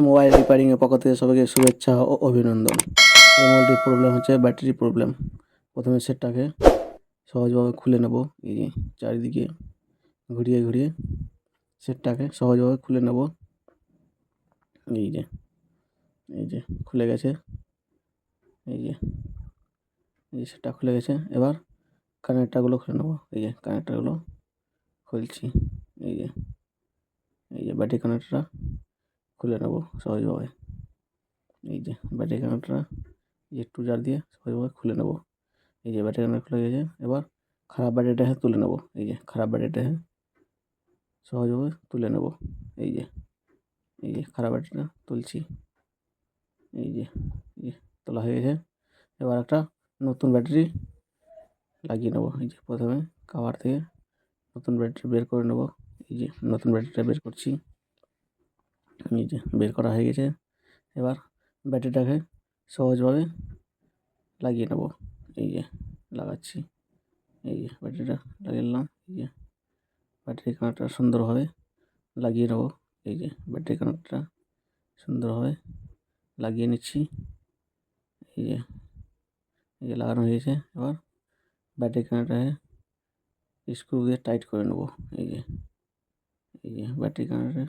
Mobile রিপেয়ারিংয়ের পক্ষ থেকে সবাইকে শুভেচ্ছা ও অভিনন্দন। এই মোবাইলটির প্রবলেম হচ্ছে ব্যাটারি প্রবলেম। প্রথমে সেটটাকে সহজভাবে খুলে নেব। এই যে চারিদিকে ঘুরিয়ে ঘুরিয়ে সেটটাকে সহজভাবে খুলে নেব। এই যে খুলে গেছে। এই যে সেটটা খুলে গেছে। এবার কানেক্টারগুলো খুলে নেব। এই যে কানেক্টারগুলো খুলছি। এই যে ব্যাটারি কানেক্টারটা খুলে নেব সহজভাবে। এই যে ব্যাটারি কানেক্টারটা একটু জার দিয়ে সহজভাবে খুলে নেব। এই যে ব্যাটারি কানেক্টার খুলে গেছে। এবার খারাপ ব্যাটারিটা তুলে নেব। এই যে খারাপ ব্যাটারিটা সহজভাবে তুলে নেব। এই যে খারাপ ব্যাটারিটা তুলছি। এই যে তোলা হয়ে গেছে। এবার একটা নতুন ব্যাটারি লাগিয়ে নেব। এই যে প্রথমে কভার থেকে নতুন ব্যাটারি বের করে নেব। এই যে নতুন ব্যাটারিটা বের করছি। এই যে বের করা হয়ে গেছে। এবার ব্যাটারিটাকে সহজভাবে লাগিয়ে নেব। এই যে লাগাচ্ছি। এই যে ব্যাটারিটা লাগিয়ে নিলাম। এই যে ব্যাটারি কানেক্টার সুন্দরভাবে লাগিয়ে নেব। এই যে ব্যাটারি কানেক্টারটা সুন্দরভাবে লাগিয়ে নিচ্ছি। এই যে লাগানো হয়ে গেছে। এবার ব্যাটারি কানেক্টারে স্ক্রু দিয়ে টাইট করে নেব। এই যে ব্যাটারি কানেক্টারে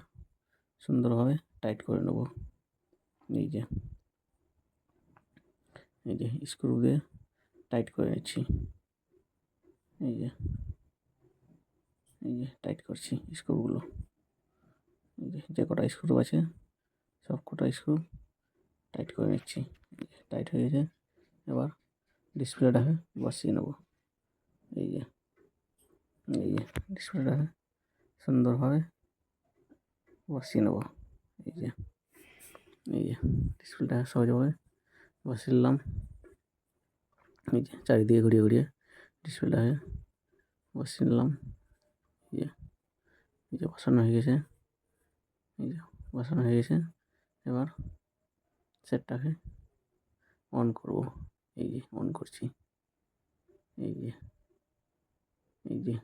সুন্দরভাবে টাইট করে নেব। এই যে স্ক্রু দিয়ে টাইট করে নিচ্ছি। এই যে টাইট করছি স্ক্রুগুলো। এই যে কটা স্ক্রু আছে সব কটা স্ক্রু টাইট করে নিচ্ছি। টাইট হয়ে গেছে। এবার ডিসপ্লেটাকে বসিয়ে নেব। এই যে ডিসপ্লেটাকে সুন্দরভাবে বসিয়ে নেব। এই যে ডিসপ্লেটা সহজভাবে বসিয়ে নিলাম। এই যে চারিদিকে ঘুরিয়ে ঘুরিয়ে ডিসপ্লেটাকে বসিয়ে নিলাম। এই যে বসানো হয়ে গেছে। বসানো হয়ে গেছে। এবার সেটটাকে অন করব। এই যে অন করছি। এই যে